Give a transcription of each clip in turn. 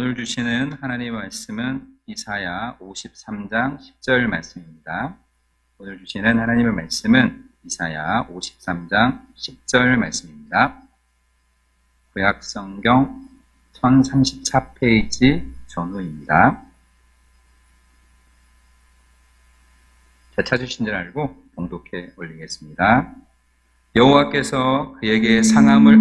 오늘 주시는 하나님의 말씀은 이사야 53장 10절 말씀입니다. 오늘 주시는 하나님의 말씀은 이사야 53장 10절 말씀입니다. 구약성경 1034페이지 전후입니다. 잘 찾으신 줄 알고 봉독해 올리겠습니다. 여호와께서 그에게 상함을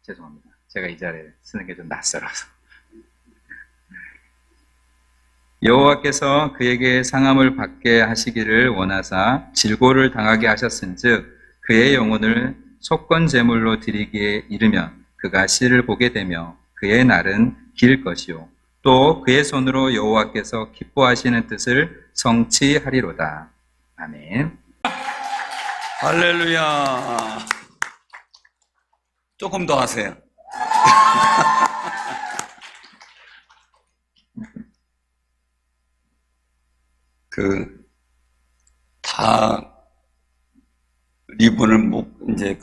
죄송합니다. 제가 이 자리에 쓰는 게 좀 낯설어서. 여호와께서 그에게 상함을 받게 하시기를 원하사 질고를 당하게 하셨은즉 그의 영혼을 속건제물로 드리기에 이르면 그가 씨를 보게 되며 그의 날은 길 것이요 또 그의 손으로 여호와께서 기뻐하시는 뜻을 성취하리로다. 아멘. 할렐루야. 조금 더 하세요. 다 리본을 이제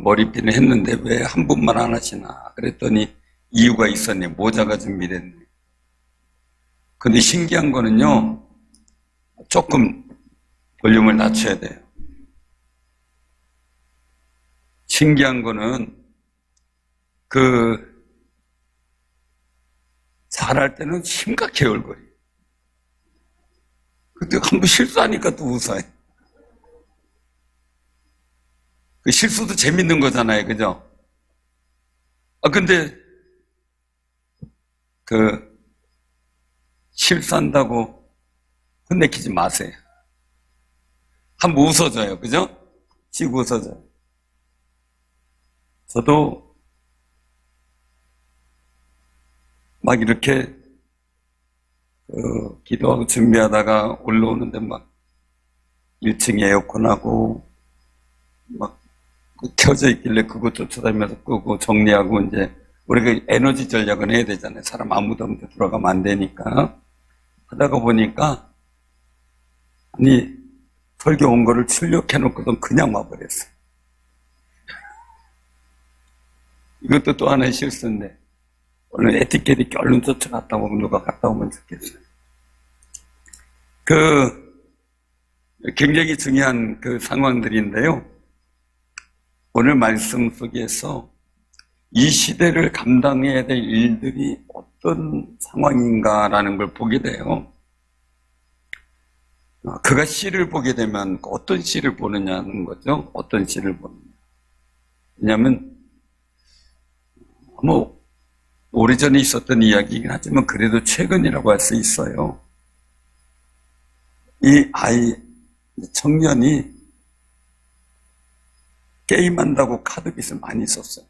머리핀을 했는데 왜 한 분만 안 하시나 그랬더니 이유가 있었네. 모자가 준비됐네. 근데 신기한 거는요, 조금 볼륨을 낮춰야 돼요. 신기한 거는 잘할 때는 심각해 얼굴이. 근데 한번 실수하니까 또 웃어요. 그 실수도 재밌는 거잖아요, 그죠? 근데 실수한다고 혼내키지 마세요. 한번 웃어줘요, 그죠? 씩 웃어줘요. 저도 막 이렇게 기도하고 준비하다가 올라오는데 막 1층에 에어컨하고 막 켜져 있길래 그거 쫓아다니면서 끄고 정리하고 이제 우리가 에너지 전략은 해야 되잖아요. 사람 아무도 들어가면 안 되니까. 하다가 보니까 아니 설교 온 거를 출력해놓고도 그냥 와버렸어요. 이것도 또 하나의 실수인데 오늘 에티켓이 얼른 쫓아갔다 오면 누가 갔다 오면 좋겠어요. 굉장히 중요한 상황들인데요. 오늘 말씀 속에서 이 시대를 감당해야 될 일들이 어떤 상황인가라는 걸 보게 돼요. 그가 시를 보게 되면 어떤 시를 보느냐는 거죠. 어떤 시를 보느냐. 왜냐하면 오래전에 있었던 이야기이긴 하지만 그래도 최근이라고 할 수 있어요. 이 청년이 게임한다고 카드빚을 많이 썼어요.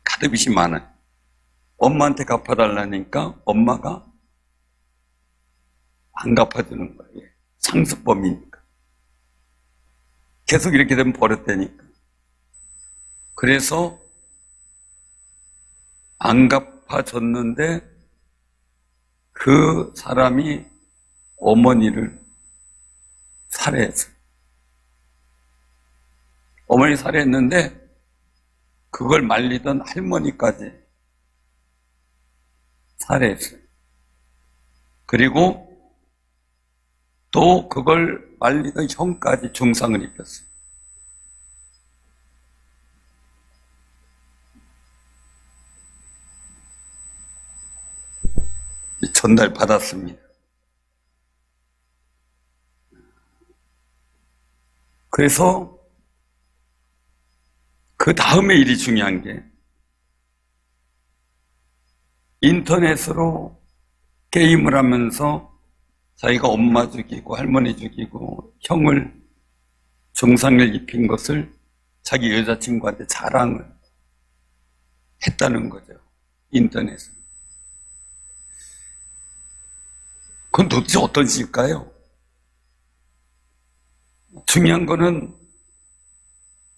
카드빚이 많아요. 엄마한테 갚아달라니까 엄마가 안 갚아주는 거예요. 상습범이니까. 계속 이렇게 되면 버릇되니까. 그래서 안 갚아줬는데 그 사람이 어머니를 살해했어요. 어머니 살해했는데 그걸 말리던 할머니까지 살해했어요. 그리고 또 그걸 말리던 형까지 중상을 입혔어요. 전달 받았습니다. 그래서 그 다음에 일이 중요한 게 인터넷으로 게임을 하면서 자기가 엄마 죽이고 할머니 죽이고 형을 중상을 입힌 것을 자기 여자친구한테 자랑을 했다는 거죠. 인터넷으로. 그건 도대체 어떤 시일까요? 중요한 거는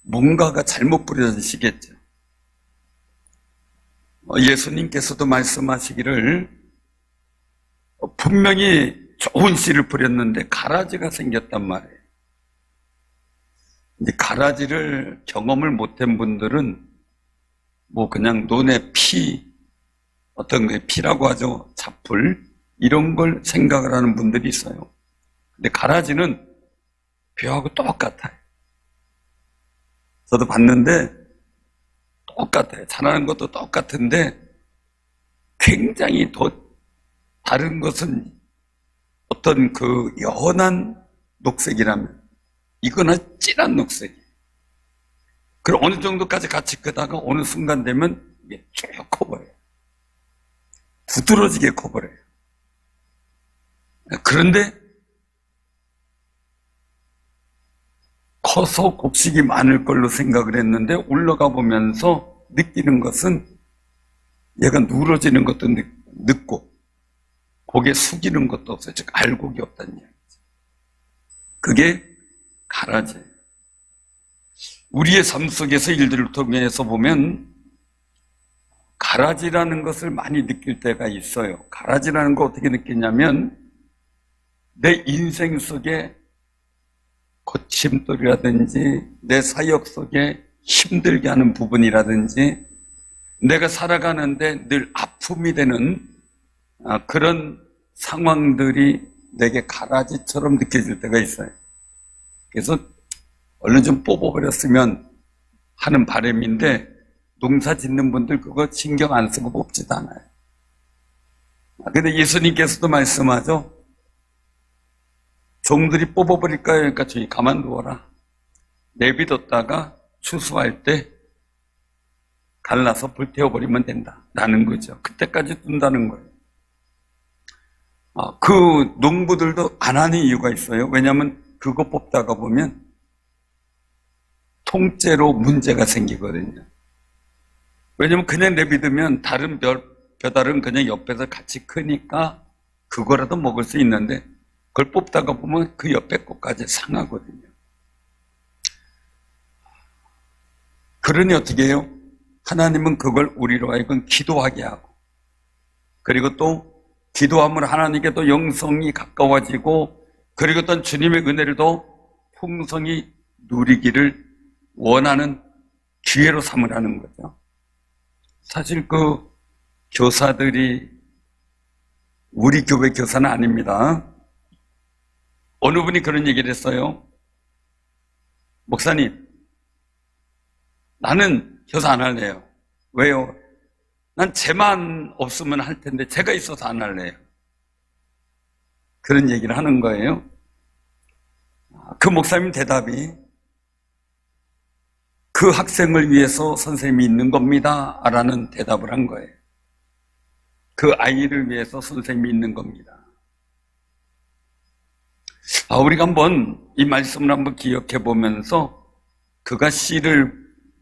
뭔가가 잘못 뿌려진 시겠죠. 예수님께서도 말씀하시기를 분명히 좋은 씨를 뿌렸는데 가라지가 생겼단 말이에요. 이제 가라지를 경험을 못한 분들은 뭐 그냥 눈에 어떤 게 피라고 하죠. 잡풀 이런 걸 생각을 하는 분들이 있어요. 근데 가라지는 벼하고 똑같아요. 저도 봤는데 똑같아요. 자라는 것도 똑같은데 굉장히 더 다른 것은 어떤 그 연한 녹색이라면 이거는 진한 녹색이에요. 그럼 어느 정도까지 같이 크다가 어느 순간 되면 이게 쭉 커버려요. 두드러지게 커버려요. 그런데 커서 곡식이 많을 걸로 생각을 했는데 올라가 보면서 느끼는 것은 얘가 누러지는 것도 늦고 고개 숙이는 것도 없어요. 즉 알곡이 없다는 이야기죠. 그게 가라지예요. 우리의 삶 속에서 일들을 통해서 보면 가라지라는 것을 많이 느낄 때가 있어요. 가라지라는 거 어떻게 느끼냐면 내 인생 속에 거침돌이라든지 내 사역 속에 힘들게 하는 부분이라든지 내가 살아가는데 늘 아픔이 되는 그런 상황들이 내게 가라지처럼 느껴질 때가 있어요. 그래서 얼른 좀 뽑아버렸으면 하는 바람인데 농사 짓는 분들 그거 신경 안 쓰고 뽑지도 않아요. 근데 예수님께서도 말씀하죠. 종들이 뽑아버릴까요? 그러니까 저희 가만두어라. 내비뒀다가 추수할 때 갈라서 불태워버리면 된다. 라는 거죠. 그때까지 둔다는 거예요. 그 농부들도 안 하는 이유가 있어요. 왜냐하면 그거 뽑다가 보면 통째로 문제가 생기거든요. 왜냐하면 그냥 내비두면 다른 벼달은 그냥 옆에서 같이 크니까 그거라도 먹을 수 있는데 그걸 뽑다가 보면 그 옆에 것까지 상하거든요. 그러니 어떻게 해요? 하나님은 그걸 우리로 하여금 기도하게 하고 그리고 또 기도하면 하나님께 또 영성이 가까워지고 그리고 또 주님의 은혜를 더 풍성히 누리기를 원하는 기회로 삼으라는 거죠. 사실 그 교사들이 우리 교회 교사는 아닙니다. 어느 분이 그런 얘기를 했어요. 목사님, 나는 교사 안 할래요. 왜요? 난 쟤만 없으면 할 텐데 제가 있어서 안 할래요. 그런 얘기를 하는 거예요. 그 목사님 대답이 그 학생을 위해서 선생님이 있는 겁니다. 라는 대답을 한 거예요. 그 아이를 위해서 선생님이 있는 겁니다. 우리가 한번 이 말씀을 한번 기억해 보면서 그가 시를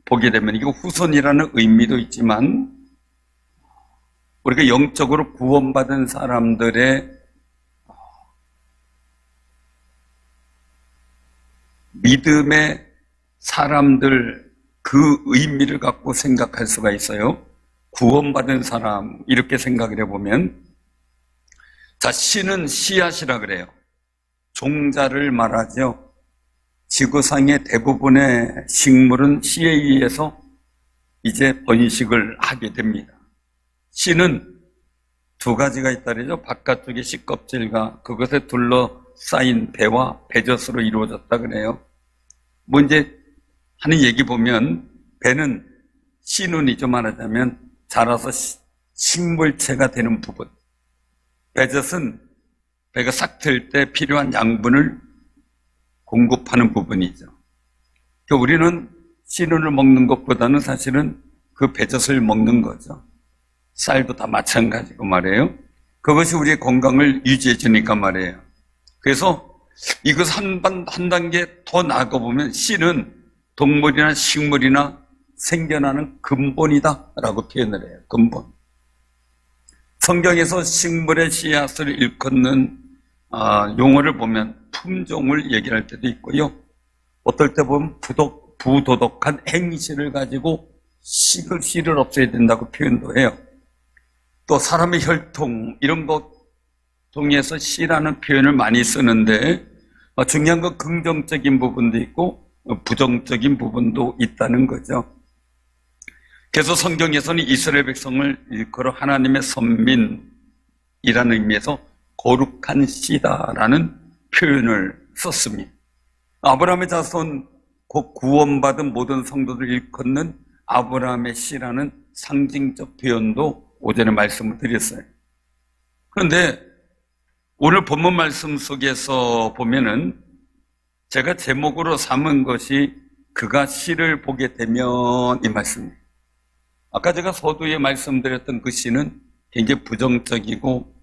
보게 되면 이거 후손이라는 의미도 있지만 우리가 영적으로 구원받은 사람들의 믿음의 사람들 그 의미를 갖고 생각할 수가 있어요. 구원받은 사람 이렇게 생각을 해보면 자, 씨는 씨앗이라 그래요. 종자를 말하죠. 지구상의 대부분의 식물은 씨에 의해서 이제 번식을 하게 됩니다. 씨는 두 가지가 있다 그러죠. 바깥쪽에 씨껍질과 그것에 둘러싸인 배와 배젖으로 이루어졌다 그래요. 뭐 이제 하는 얘기 보면 배는 씨눈이죠. 말하자면 자라서 식물체가 되는 부분. 배젖은 배가 싹 틀 때 필요한 양분을 공급하는 부분이죠. 그러니까 우리는 씨눈을 먹는 것보다는 사실은 그 배젖을 먹는 거죠. 쌀도 다 마찬가지고 말이에요. 그것이 우리의 건강을 유지해 주니까 말이에요. 그래서 이것 한 단계 더 나아가보면 씨는 동물이나 식물이나 생겨나는 근본이다 라고 표현을 해요. 근본. 성경에서 식물의 씨앗을 일컫는 용어를 보면 품종을 얘기할 때도 있고요. 어떨 때 보면 부도덕한 행실을 가지고 씨를 없애야 된다고 표현도 해요. 또 사람의 혈통 이런 것 통해서 씨라는 표현을 많이 쓰는데 중요한 건 긍정적인 부분도 있고 부정적인 부분도 있다는 거죠. 그래서 성경에서는 이스라엘 백성을 일컬어 하나님의 선민이라는 의미에서 거룩한 씨다라는 표현을 썼습니다. 아브라함의 자손, 곧 구원받은 모든 성도들 일컫는 아브라함의 씨라는 상징적 표현도 오전에 말씀을 드렸어요. 그런데 오늘 본문 말씀 속에서 보면은 제가 제목으로 삼은 것이 그가 씨를 보게 되면 이 말씀입니다. 아까 제가 서두에 말씀드렸던 그 씨는 굉장히 부정적이고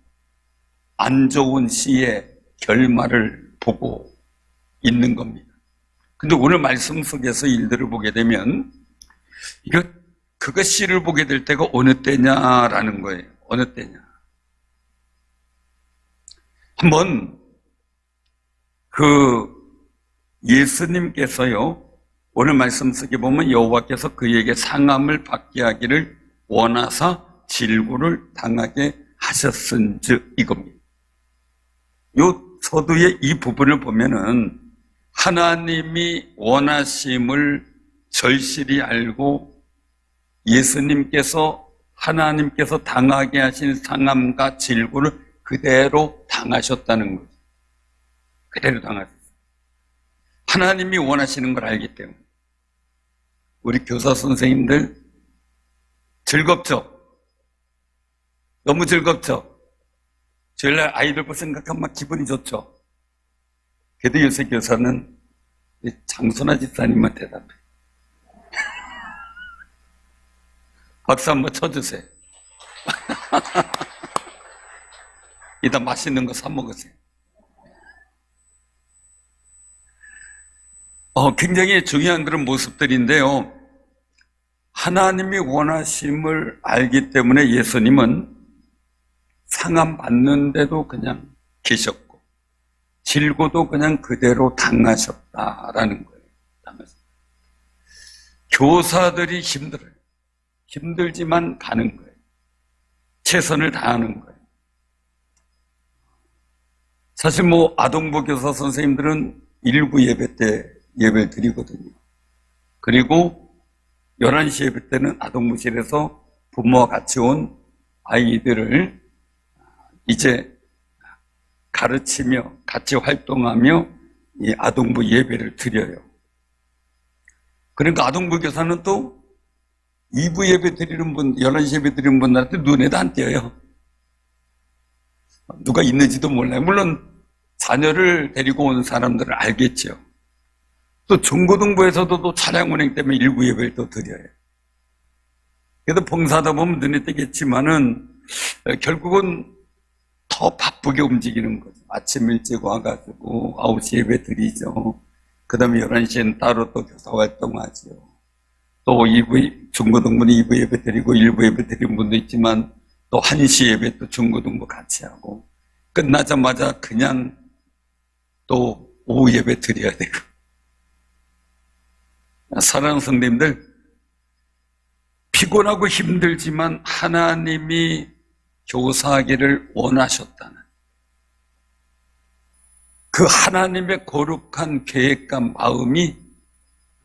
안 좋은 씨의 결말을 보고 있는 겁니다. 근데 오늘 말씀 속에서 일들을 보게 되면 그가 씨를 보게 될 때가 어느 때냐라는 거예요. 어느 때냐. 한번 예수님께서요, 오늘 말씀 속에 보면 여호와께서 그에게 상함을 받게 하기를 원하사 질고를 당하게 하셨은즉 이겁니다. 요 서두의 이 부분을 보면은 하나님이 원하심을 절실히 알고 하나님께서 당하게 하신 상함과 질고를 그대로 당하셨다는 거죠. 그대로 당하셨어요. 하나님이 원하시는 걸 알기 때문에. 우리 교사 선생님들 즐겁죠? 너무 즐겁죠? 주일날 아이들 볼 생각하면 막 기분이 좋죠? 그래도 요새 교사는 장선아 집사님만 대답해. 박수 한번 쳐주세요. 이따 맛있는 거 사 먹으세요. 굉장히 중요한 그런 모습들인데요. 하나님이 원하심을 알기 때문에 예수님은 상함 받는데도 그냥 계셨고 질고도 그냥 그대로 당하셨다라는 거예요. 교사들이 힘들어요. 힘들지만 가는 거예요. 최선을 다하는 거예요. 사실 아동부 교사 선생님들은 일부 예배 때 예배를 드리거든요. 그리고 11시 예배 때는 아동부실에서 부모와 같이 온 아이들을 이제 가르치며 같이 활동하며 이 아동부 예배를 드려요. 그러니까 아동부 교사는 또 2부 예배 드리는 분, 11시 예배 드리는 분들한테 눈에도 안 띄어요. 누가 있는지도 몰라요. 물론 자녀를 데리고 온 사람들은 알겠죠. 또 중고등부에서도 또 차량 운행 때문에 1부 예배를 또 드려요. 그래도 봉사하다 보면 눈에 띄겠지만은 결국은 더 바쁘게 움직이는 거죠. 아침 일찍 와가지고 9시 예배 드리죠. 그 다음에 11시에는 따로 또 교사 활동하죠. 또 2부, 중고등부는 2부 예배 드리고 1부 예배 드리는 분도 있지만 또 1시 예배 또 중고등부 같이 하고 끝나자마자 그냥 또 오후 예배 드려야 되고. 사랑하는 성도님들, 피곤하고 힘들지만 하나님이 교사하기를 원하셨다는 그 하나님의 거룩한 계획과 마음이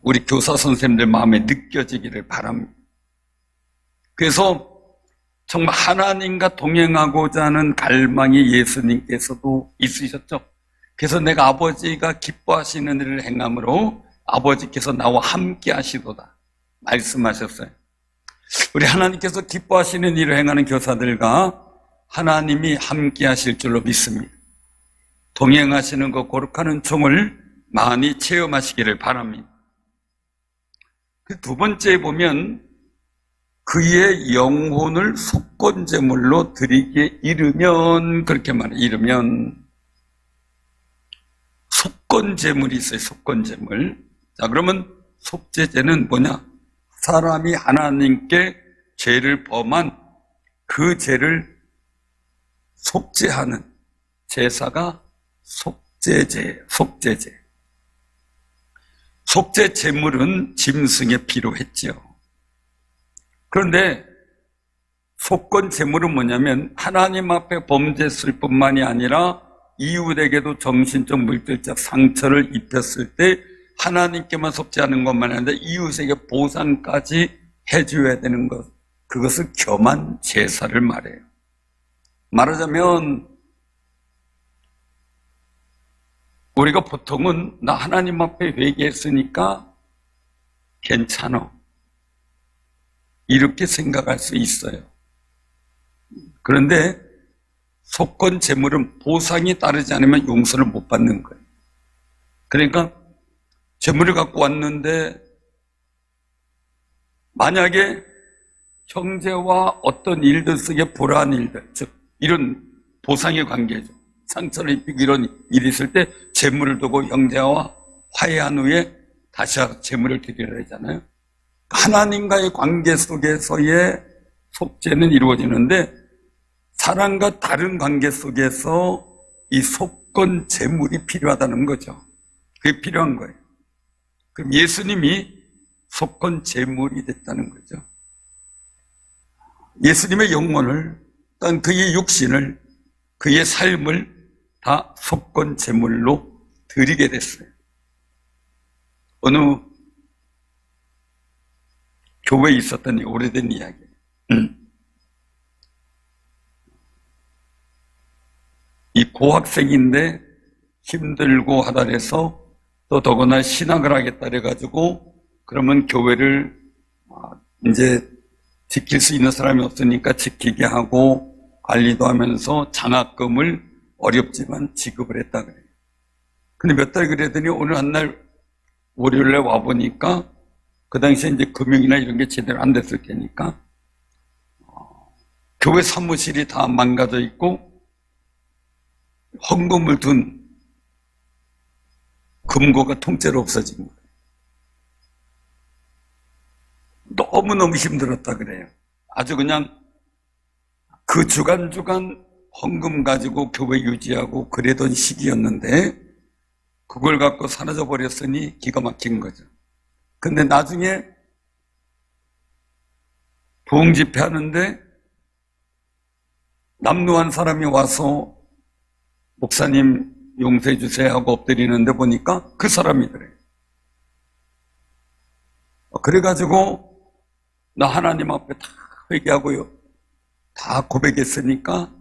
우리 교사 선생님들 마음에 느껴지기를 바랍니다. 그래서 정말 하나님과 동행하고자 하는 갈망이 예수님께서도 있으셨죠. 그래서 내가 아버지가 기뻐하시는 일을 행함으로 아버지께서 나와 함께 하시도다 말씀하셨어요. 우리 하나님께서 기뻐하시는 일을 행하는 교사들과 하나님이 함께 하실 줄로 믿습니다. 동행하시는 그 거룩한 은총을 많이 체험하시기를 바랍니다. 그 두 번째 보면 그의 영혼을 속건제물로 드리기에 이르면, 그렇게 말해요. 이르면 속건제물이 있어요. 속건제물. 자, 그러면 속죄제는 뭐냐? 사람이 하나님께 죄를 범한 그 죄를 속죄하는 제사가 속죄제예요. 속죄제. 속죄 제물은 짐승의 피로 했지요. 그런데 속건 제물은 뭐냐면 하나님 앞에 범죄했을 뿐만이 아니라 이웃에게도 정신적 물질적 상처를 입혔을 때 하나님께만 속죄하는 것만 아니라 이웃에게 보상까지 해줘야 되는 것, 그것을 겸한 제사를 말해요. 말하자면 우리가 보통은 나 하나님 앞에 회개했으니까 괜찮아, 이렇게 생각할 수 있어요. 그런데 속건 제물은 보상이 따르지 않으면 용서를 못 받는 거예요. 그러니까 제물을 갖고 왔는데 만약에 형제와 어떤 일들 속에 불화한 일들, 즉 이런 보상의 관계죠. 상처를 입히고 이런 일이 있을 때 제물을 두고 형제와 화해한 후에 다시 제물을 드리려 하잖아요. 하나님과의 관계 속에서의 속죄는 이루어지는데 사람과 다른 관계 속에서 이 속건 제물이 필요하다는 거죠. 그게 필요한 거예요. 그럼 예수님이 속건 제물이 됐다는 거죠. 예수님의 영혼을, 또한 그의 육신을, 그의 삶을 다 속건 제물로 드리게 됐어요. 어느 교회에 있었던 오래된 이야기예요. 이 고학생인데 힘들고 하다 해서 또 더구나 신학을 하겠다 그래가지고 그러면 교회를 이제 지킬 수 있는 사람이 없으니까 지키게 하고 관리도 하면서 장학금을 어렵지만 지급을 했다 그래요. 근데 몇 달 그러더니 어느 한날 월요일에 와보니까 그 당시에 이제 금융이나 이런 게 제대로 안 됐을 테니까 교회 사무실이 다 망가져 있고 헌금을 둔 금고가 통째로 없어진 거예요. 너무너무 힘들었다 그래요. 아주 그냥 그 주간주간 헌금 가지고 교회 유지하고 그러던 시기였는데 그걸 갖고 사라져 버렸으니 기가 막힌 거죠. 근데 나중에 부흥 집회 하는데 남루한 사람이 와서 목사님 용서해 주세요 하고 엎드리는데 보니까 그 사람이더래요. 그래가지고 나 하나님 앞에 다 회개하고요, 다 고백했으니까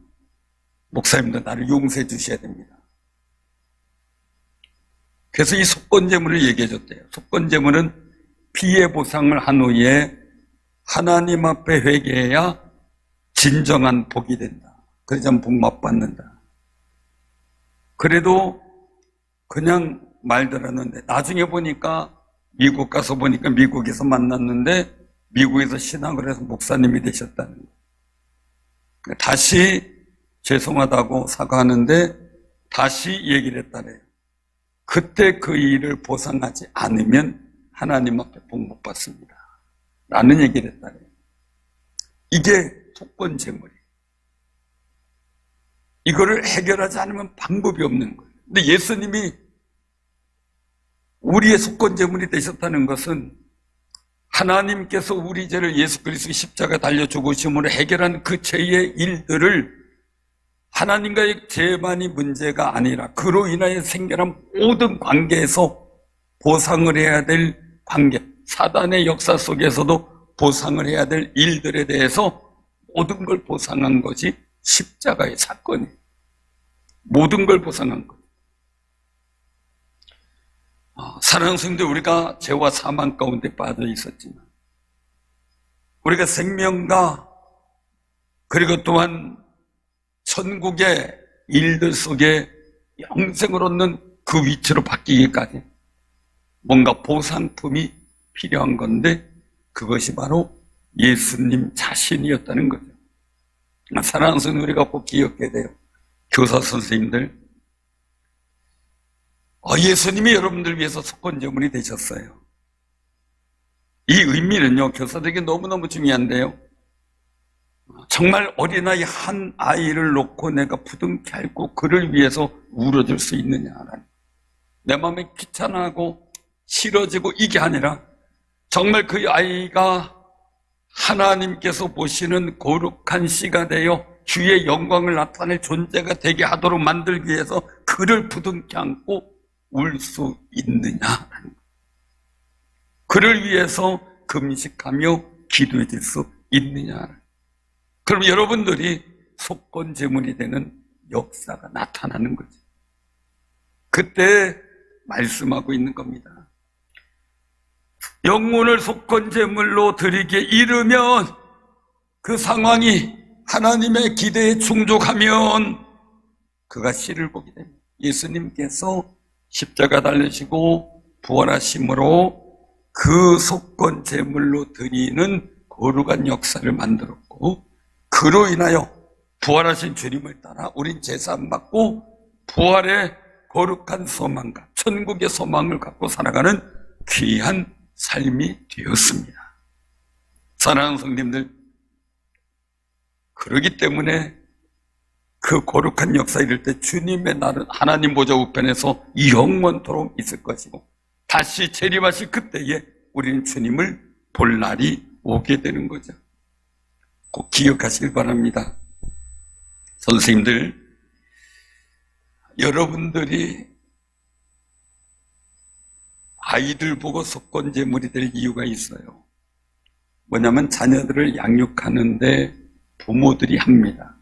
목사님도 나를 용서해 주셔야 됩니다. 그래서 이 속건제물을 얘기해 줬대요. 속건제물은 피해 보상을 한 후에 하나님 앞에 회개해야 진정한 복이 된다. 그러자면 복 못 받는다. 그래도 그냥 말들 하는데 나중에 보니까 미국 가서 보니까 미국에서 만났는데 미국에서 신학을 해서 목사님이 되셨다는 거예요. 다시 죄송하다고 사과하는데 다시 얘기를 했다래요. 그때 그 일을 보상하지 않으면 하나님 앞에 복 못 받습니다 라는 얘기를 했다래요. 이게 속건제물이에요. 이거를 해결하지 않으면 방법이 없는 거예요. 근데 예수님이 우리의 속건제물이 되셨다는 것은 하나님께서 우리 죄를 예수 그리스도의 십자가 달려 죽으심으로 해결한 그 죄의 일들을 하나님과의 죄만이 문제가 아니라 그로 인하여 생겨난 모든 관계에서 보상을 해야 될 관계, 사단의 역사 속에서도 보상을 해야 될 일들에 대해서 모든 걸 보상한 것이 십자가의 사건이에요. 모든 걸 보상한 것. 사랑하는 성도들, 우리가 죄와 사망 가운데 빠져 있었지만 우리가 생명과 그리고 또한 천국의 일들 속에 영생을 얻는 그 위치로 바뀌기까지 뭔가 보상품이 필요한 건데 그것이 바로 예수님 자신이었다는 거죠. 사랑하는 성도, 우리가 꼭 기억해야 돼요. 교사 선생님들, 예수님이 여러분들 위해서 속건제물이 되셨어요. 이 의미는요, 교사들에게 너무너무 중요한데요. 정말 어린아이 한 아이를 놓고 내가 부둥켜 안고 그를 위해서 울어줄 수 있느냐라는, 내 마음에 귀찮아하고 싫어지고 이게 아니라 정말 그 아이가 하나님께서 보시는 거룩한 씨가 되어 주의 영광을 나타낼 존재가 되게 하도록 만들기 위해서 그를 부둥켜 안고 울 수 있느냐라는 거예요. 그를 위해서 금식하며 기도해 줄 수 있느냐. 그럼 여러분들이 속건 제물이 되는 역사가 나타나는 거죠. 그때 말씀하고 있는 겁니다. 영혼을 속건 제물로 드리기에 이르면 그 상황이 하나님의 기대에 충족하면 그가 씨를 보게 됩니다. 예수님께서 십자가 달리시고 부활하심으로 그 속건 제물로 드리는 거룩한 역사를 만들었고, 그로 인하여 부활하신 주님을 따라 우린 제사 안 받고 부활의 거룩한 소망과 천국의 소망을 갖고 살아가는 귀한 삶이 되었습니다. 사랑하는 성님들, 그러기 때문에 그 거룩한 역사 이룰 때 주님의 날은 하나님 보좌 우편에서 영원토록 있을 것이고, 다시 재림하실 그때에 우리는 주님을 볼 날이 오게 되는 거죠. 꼭 기억하시길 바랍니다. 선생님들, 여러분들이 아이들 보고 속건제물이 될 이유가 있어요. 뭐냐면 자녀들을 양육하는데 부모들이 합니다.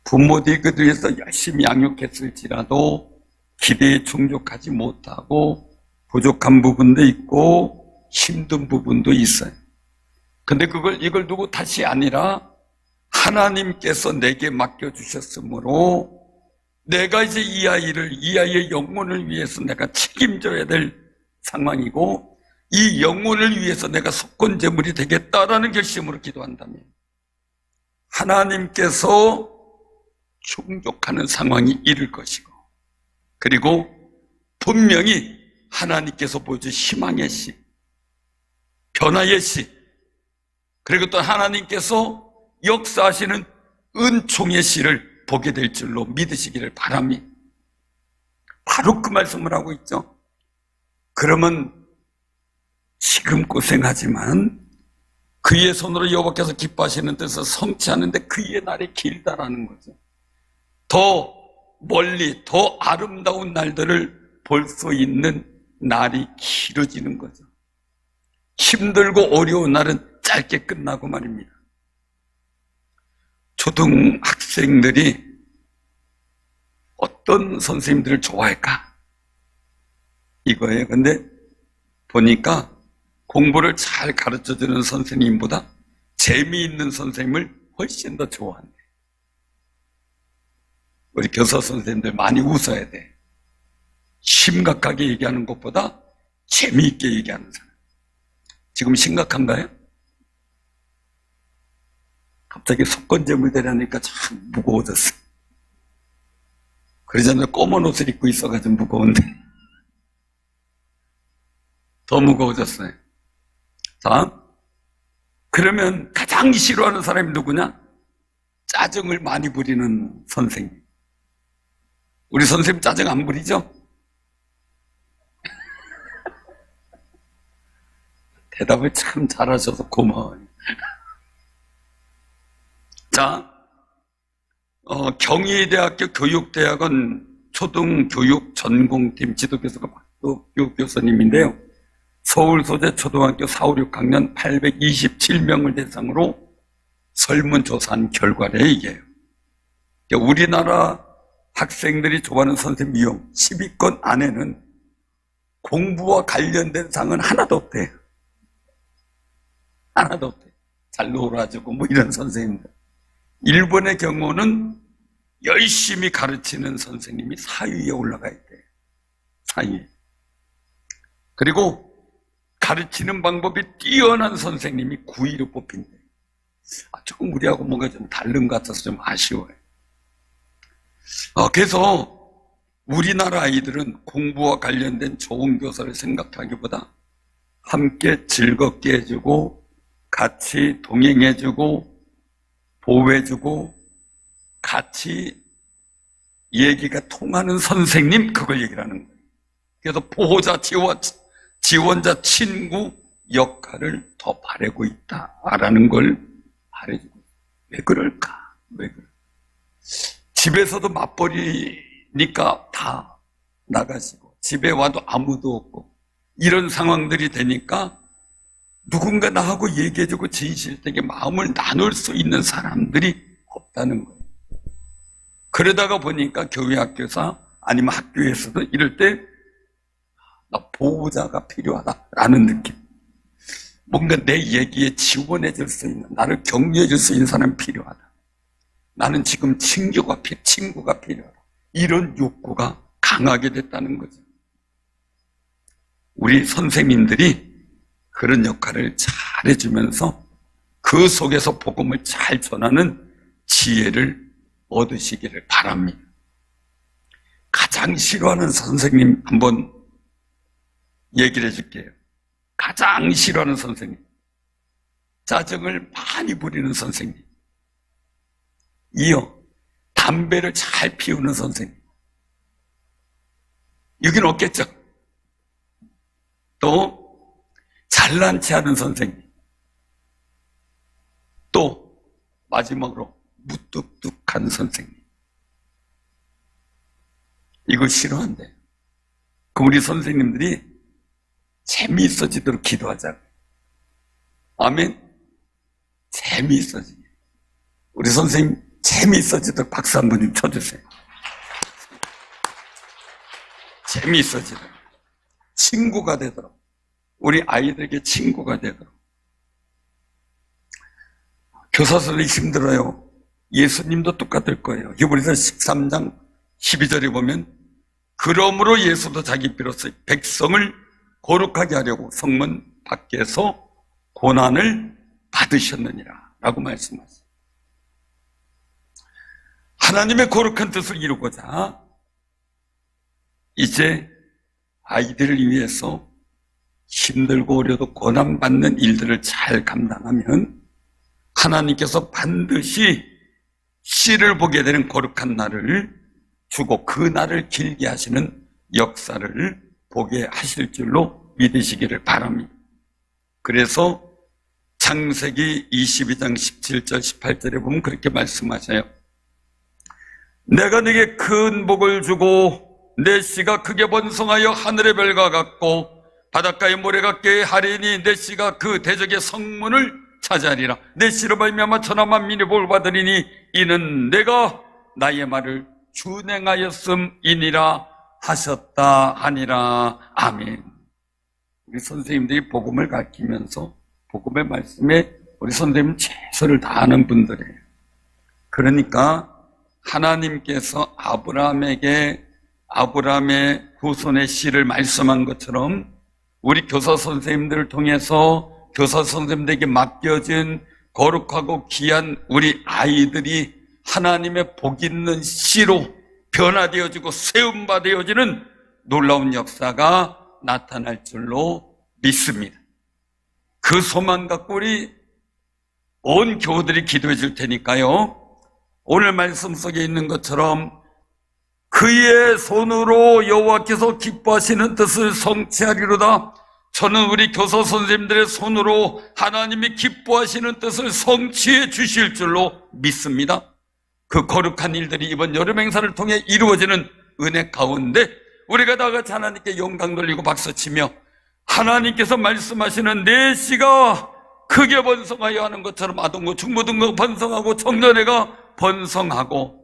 부모들이 그들 위해서 열심히 양육했을지라도 기대에 충족하지 못하고 부족한 부분도 있고 힘든 부분도 있어요. 근데 이걸 두고 탓이 아니라 하나님께서 내게 맡겨주셨으므로 내가 이제 이 아이의 영혼을 위해서 내가 책임져야 될 상황이고, 이 영혼을 위해서 내가 속건제물이 되겠다라는 결심으로 기도한다면 하나님께서 충족하는 상황이 이를 것이고, 그리고 분명히 하나님께서 보여준 희망의 씨, 변화의 씨, 그리고 또 하나님께서 역사하시는 은총의 씨를 보게 될 줄로 믿으시기를 바랍니다. 바로 그 말씀을 하고 있죠. 그러면 지금 고생하지만 그의 손으로 여호와께서 기뻐하시는 뜻을 성취하는데 그의 날이 길다라는 거죠. 더 멀리 더 아름다운 날들을 볼 수 있는 날이 길어지는 거죠. 힘들고 어려운 날은 짧게 끝나고 말입니다. 초등학생들이 어떤 선생님들을 좋아할까? 이거예요. 근데 보니까 공부를 잘 가르쳐주는 선생님보다 재미있는 선생님을 훨씬 더 좋아한대. 우리 교사 선생님들 많이 웃어야 돼. 심각하게 얘기하는 것보다 재미있게 얘기하는 사람. 지금 심각한가요? 갑자기 속건제물 되라니까 참 무거워졌어. 그러잖아요. 검은 옷을 입고 있어가지고 무거운데 더 무거워졌어요. 자, 그러면 가장 싫어하는 사람이 누구냐? 짜증을 많이 부리는 선생님. 우리 선생님 짜증 안 부리죠? 대답을 참 잘하셔서 고마워요. 자, 경희대학교 교육대학원 초등교육 전공팀 지도교수가 박도규 교수님인데요. 서울 소재 초등학교 4, 5, 6학년 827명을 대상으로 설문조사한 결과래 이게요. 우리나라 학생들이 좋아하는 선생님 미용 10위권 안에는 공부와 관련된 상은 하나도 없대요. 하나도 없대요. 잘 놀아주고 뭐 이런 선생님들. 일본의 경우는 열심히 가르치는 선생님이 4위에 올라가 있대요. 4위에. 그리고 가르치는 방법이 뛰어난 선생님이 9위로 뽑힌대요. 조금 우리하고 뭔가 좀 다른 것 같아서 좀 아쉬워요. 그래서 우리나라 아이들은 공부와 관련된 좋은 교사를 생각하기보다 함께 즐겁게 해주고 같이 동행해주고 보호해주고 같이 얘기가 통하는 선생님, 그걸 얘기를 하는 거예요. 그래서 보호자, 지원자, 친구 역할을 더 바라고 있다라는 걸 말해주고. 왜 그럴까? 왜 그럴까? 집에서도 맞벌이니까 다 나가시고 집에 와도 아무도 없고 이런 상황들이 되니까 누군가 나하고 얘기해주고 진실되게 마음을 나눌 수 있는 사람들이 없다는 거예요. 그러다가 보니까 교회 학교에서 아니면 학교에서도 이럴 때 나 보호자가 필요하다라는 느낌. 뭔가 내 얘기에 지원해 줄 수 있는, 나를 격려해 줄 수 있는 사람이 필요하다. 나는 지금 친구가 필요하다. 이런 욕구가 강하게 됐다는 거죠. 우리 선생님들이 그런 역할을 잘 해주면서 그 속에서 복음을 잘 전하는 지혜를 얻으시기를 바랍니다. 가장 싫어하는 선생님 한번 얘기를 해줄게요. 가장 싫어하는 선생님. 짜증을 많이 부리는 선생님. 이어 담배를 잘 피우는 선생님. 여긴 없겠죠? 또 잘난 체 하는 선생님. 또 마지막으로 무뚝뚝한 선생님. 이걸 싫어한대. 그럼 우리 선생님들이 재미있어지도록 기도하자고. 아멘. 재미있어지게. 우리 선생님 재미있어지도록 박수 한 번 좀 쳐주세요. 재미있어지도록. 친구가 되도록. 우리 아이들에게 친구가 되도록. 교사선생님 힘들어요. 예수님도 똑같을 거예요. 히브리서 13장 12절에 보면 그러므로 예수도 자기 피로써 백성을 거룩하게 하려고 성문 밖에서 고난을 받으셨느니라 라고 말씀하셨어요. 하나님의 거룩한 뜻을 이루고자 이제 아이들을 위해서 힘들고 어려도 고난받는 일들을 잘 감당하면 하나님께서 반드시 씨를 보게 되는 거룩한 날을 주고 그 날을 길게 하시는 역사를 보게 하실 줄로 믿으시기를 바랍니다. 그래서 창세기 22장 17절 18절에 보면 그렇게 말씀하셔요. 내가 네게 큰 복을 주고 내 씨가 크게 번성하여 하늘의 별과 같고 바닷가의 모래가 꽤 하리니 내 씨가 그 대적의 성문을 차지하리라. 내 씨로 말미암아 천하 만민이 복을 받으리니 이는 내가 나의 말을 준행하였음이니라 하셨다 하니라. 아멘. 우리 선생님들이 복음을 가르치면서 복음의 말씀에 우리 선생님 최선을 다하는 분들이에요. 그러니까 하나님께서 아브라함에게 아브라함의 후손의 씨를 말씀한 것처럼 우리 교사 선생님들을 통해서 교사 선생님들에게 맡겨진 거룩하고 귀한 우리 아이들이 하나님의 복 있는 씨로 변화되어지고 세움받아지는 놀라운 역사가 나타날 줄로 믿습니다. 그 소망 갖고 우리 온 교우들이 기도해 줄 테니까요. 오늘 말씀 속에 있는 것처럼 그의 손으로 여호와께서 기뻐하시는 뜻을 성취하리로다. 저는 우리 교사 선생님들의 손으로 하나님이 기뻐하시는 뜻을 성취해 주실 줄로 믿습니다. 그 거룩한 일들이 이번 여름 행사를 통해 이루어지는 은혜 가운데 우리가 다 같이 하나님께 영광 돌리고 박수치며 하나님께서 말씀하시는 내 씨가 크게 번성하여 하는 것처럼 아동고 중고등고 번성하고 청년애가 번성하고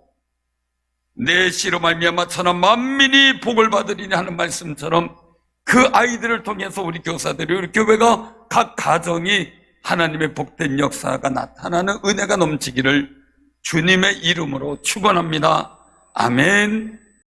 내 씨로 말미암아 천하 만민이 복을 받으리니 하는 말씀처럼 그 아이들을 통해서 우리 교사들이 우리 교회가 각 가정이 하나님의 복된 역사가 나타나는 은혜가 넘치기를 주님의 이름으로 축원합니다. 아멘.